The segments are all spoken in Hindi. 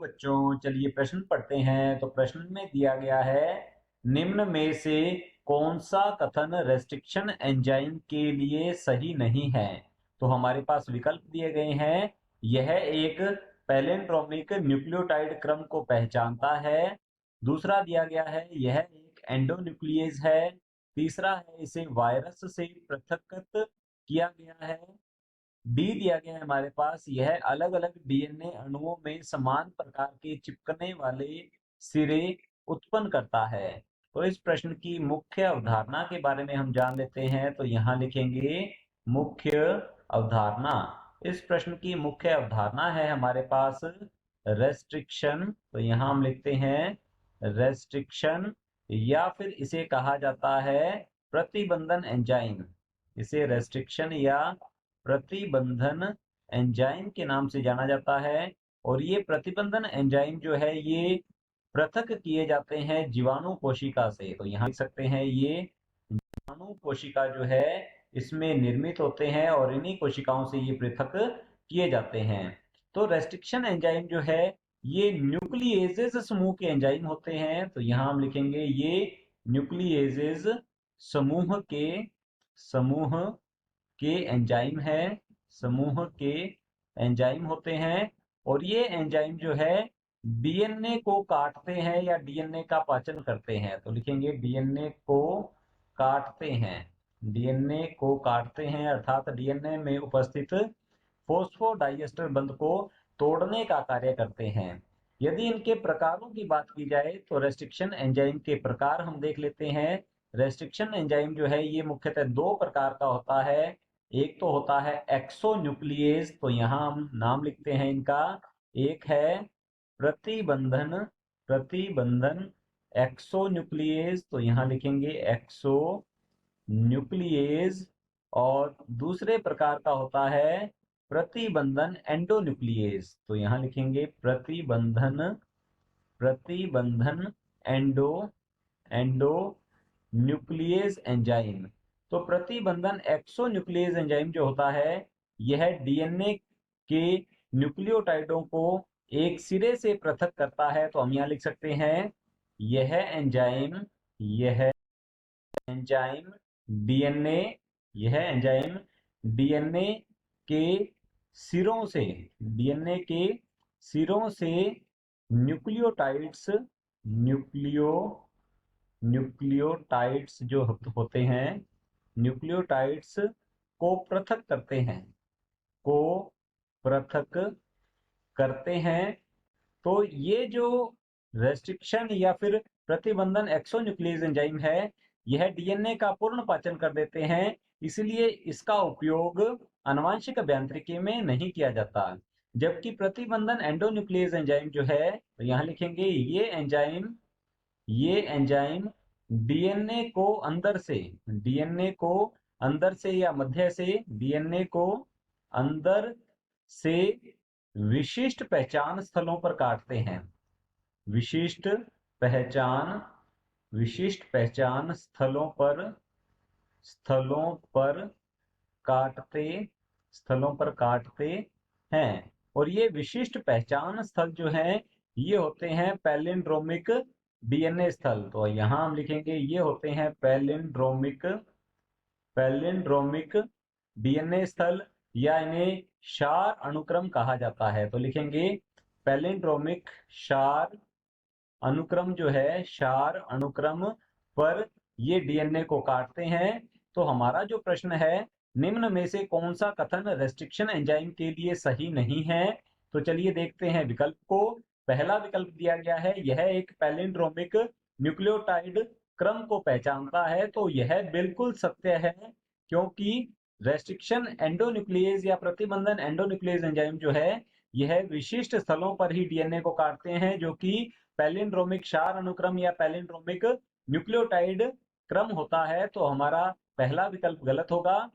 बच्चों, चलिए प्रश्न पढ़ते हैं। तो प्रश्न में दिया गया है, निम्न में से कौन सा कथन रेस्ट्रिक्शन एंजाइम के लिए सही नहीं है। तो हमारे पास विकल्प दिए गए हैं। यह एक पैलिंड्रोमिक न्यूक्लियोटाइड क्रम को पहचानता है। दूसरा दिया गया है, यह एक एंडोन्यूक्लियेज है। तीसरा है, इसे वायरस से पृथक्कृत किया गया है। डी दिया गया है हमारे पास, यह अलग अलग डीएनए अणुओं में समान प्रकार के चिपकने वाले सिरे उत्पन्न करता है। तो इस प्रश्न की मुख्य अवधारणा के बारे में हम जान लेते हैं। तो यहाँ लिखेंगे मुख्य अवधारणा। इस प्रश्न की मुख्य अवधारणा है हमारे पास रेस्ट्रिक्शन। तो यहाँ हम लिखते हैं रेस्ट्रिक्शन, या फिर इसे कहा जाता है प्रतिबंधन एंजाइम। इसे रेस्ट्रिक्शन या प्रतिबंधन एंजाइम के नाम से जाना जाता है। और ये प्रतिबंधन एंजाइम जो है ये पृथक किए जाते हैं जीवाणु कोशिका से। तो यहाँ लिख सकते हैं, ये जीवाणु कोशिका जो है इसमें निर्मित होते हैं और इन्हीं कोशिकाओं से ये पृथक किए जाते हैं। तो रेस्ट्रिक्शन एंजाइम जो है ये न्यूक्लिएजेज समूह के एंजाइम होते हैं। तो यहाँ हम लिखेंगे, ये न्यूक्लिएजेज समूह के एंजाइम है, समूह के एंजाइम होते हैं। और ये एंजाइम जो है डीएनए को काटते हैं या डीएनए का पाचन करते हैं। तो लिखेंगे डीएनए को काटते हैं, डीएनए को काटते हैं अर्थात डीएनए में उपस्थित फॉस्फोडाइएस्टर बंध को तोड़ने का कार्य करते हैं। यदि इनके प्रकारों की बात की जाए तो रेस्ट्रिक्शन एंजाइम के प्रकार हम देख लेते हैं। रेस्ट्रिक्शन एंजाइम जो है ये मुख्यतः दो प्रकार का होता है। एक तो होता है एक्सोन्यूक्लियेज, तो यहाँ हम नाम लिखते हैं इनका। एक है प्रतिबंधन प्रतिबंधन एक्सोन्यूक्लियेज, तो यहाँ लिखेंगे एक्सोन्यूक्लियेज। और दूसरे प्रकार का होता है प्रतिबंधन एंडोन्यूक्लियेज, तो यहाँ लिखेंगे प्रतिबंधन एंडो न्यूक्लियेज एंजाइम। तो प्रतिबंधन एक्सोन्यूक्लियेज एंजाइम जो होता है यह डीएनए के न्यूक्लियोटाइडों को एक सिरे से पृथक करता है। तो हम यहाँ लिख सकते हैं, यह एंजाइम डीएनए यह एंजाइम डीएनए के सिरों से डीएनए के सिरों से न्यूक्लियोटाइड्स न्यूक्लियोटाइड्स जो होते हैं, न्यूक्लियोटाइड्स को पृथक करते हैं, को पृथक करते हैं। तो ये जो रेस्ट्रिक्शन या फिर प्रतिबंधन एक्सोन्यूक्लियेज एंजाइम है यह डीएनए का पूर्ण पाचन कर देते हैं, इसलिए इसका उपयोग आनुवंशिक अभियांत्रिकी में नहीं किया जाता। जबकि प्रतिबंधन एंडोन्यूक्लियेज एंजाइम जो है, तो यहाँ लिखेंगे ये एंजाइम डीएनए को अंदर से या मध्य से डीएनए को अंदर से विशिष्ट पहचान स्थलों पर काटते हैं। विशिष्ट पहचान स्थलों पर काटते हैं। और ये विशिष्ट पहचान स्थल जो हैं ये होते हैं पैलिंड्रोमिक डीएनए स्थल। तो यहाँ हम लिखेंगे, ये होते हैं पैलिंड्रोमिक डीएनए स्थल, या इन्हें क्षार अनुक्रम कहा जाता है। तो लिखेंगे पैलिंड्रोमिक क्षार अनुक्रम जो है, क्षार अनुक्रम पर ये डीएनए को काटते हैं। तो हमारा जो प्रश्न है, निम्न में से कौन सा कथन रेस्ट्रिक्शन एंजाइम के लिए सही नहीं है। तो चलिए देखते हैं विकल्प को। पहला विकल्प दिया गया है, यह एक पैलिंड्रोमिक न्यूक्लियोटाइड क्रम को पहचानता है। तो यह बिल्कुल सत्य है, क्योंकि रेस्ट्रिक्शन एंडोन्यूक्लियेज या प्रतिबंधन एंडोन्यूक्लियेज एंजाइम जो है यह विशिष्ट स्थलों पर ही डीएनए को काटते हैं, जो कि पैलिंड्रोमिक क्षार अनुक्रम या पैलिंड्रोमिक न्यूक्लियोटाइड क्रम होता है। तो हमारा पहला विकल्प गलत होगा,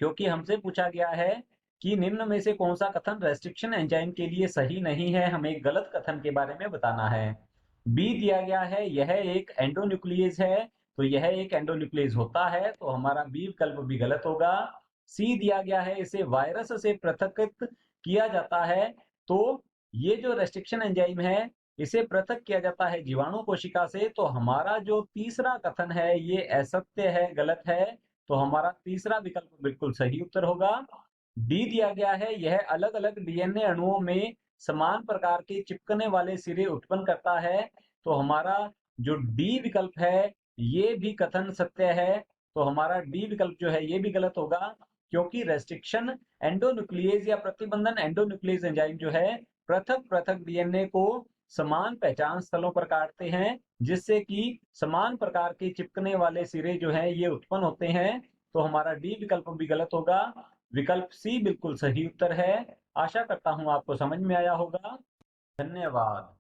क्योंकि हमसे पूछा गया है कि निम्न में से कौन सा कथन रेस्ट्रिक्शन एंजाइम के लिए सही नहीं है, हमें एक गलत कथन के बारे में बताना है। बी दिया गया है, यह एक एंडोन्यूक्लियेज है, तो यह एक एंडोन्यूक्लियेज होता है। तो हमारा बी विकल्प भी गलत होगा। सी दिया गया है, इसे वायरस से पृथक्कृत किया जाता है। तो ये जो रेस्ट्रिक्शन एंजाइम है, इसे पृथक किया जाता है जीवाणु कोशिका से। तो हमारा जो तीसरा कथन है ये असत्य है, गलत है। तो हमारा तीसरा विकल्प बिल्कुल सही उत्तर होगा। डी दिया गया है, यह अलग अलग डीएनए अणुओं में समान प्रकार के चिपकने वाले सिरे उत्पन्न करता है। तो हमारा जो डी विकल्प है ये भी कथन सत्य है। तो हमारा डी विकल्प जो है ये भी गलत होगा, क्योंकि रेस्ट्रिक्शन एंडोन्यूक्लियेज या प्रतिबंधन एंडोन्यूक्लियेज एंजाइम जो है पृथक पृथक डीएनए को समान पहचान स्थलों पर काटते हैं, जिससे कि समान प्रकार के चिपकने वाले सिरे जो हैं ये उत्पन्न होते हैं। तो हमारा डी विकल्प भी गलत होगा। विकल्प सी बिल्कुल सही उत्तर है। आशा करता हूं आपको समझ में आया होगा। धन्यवाद।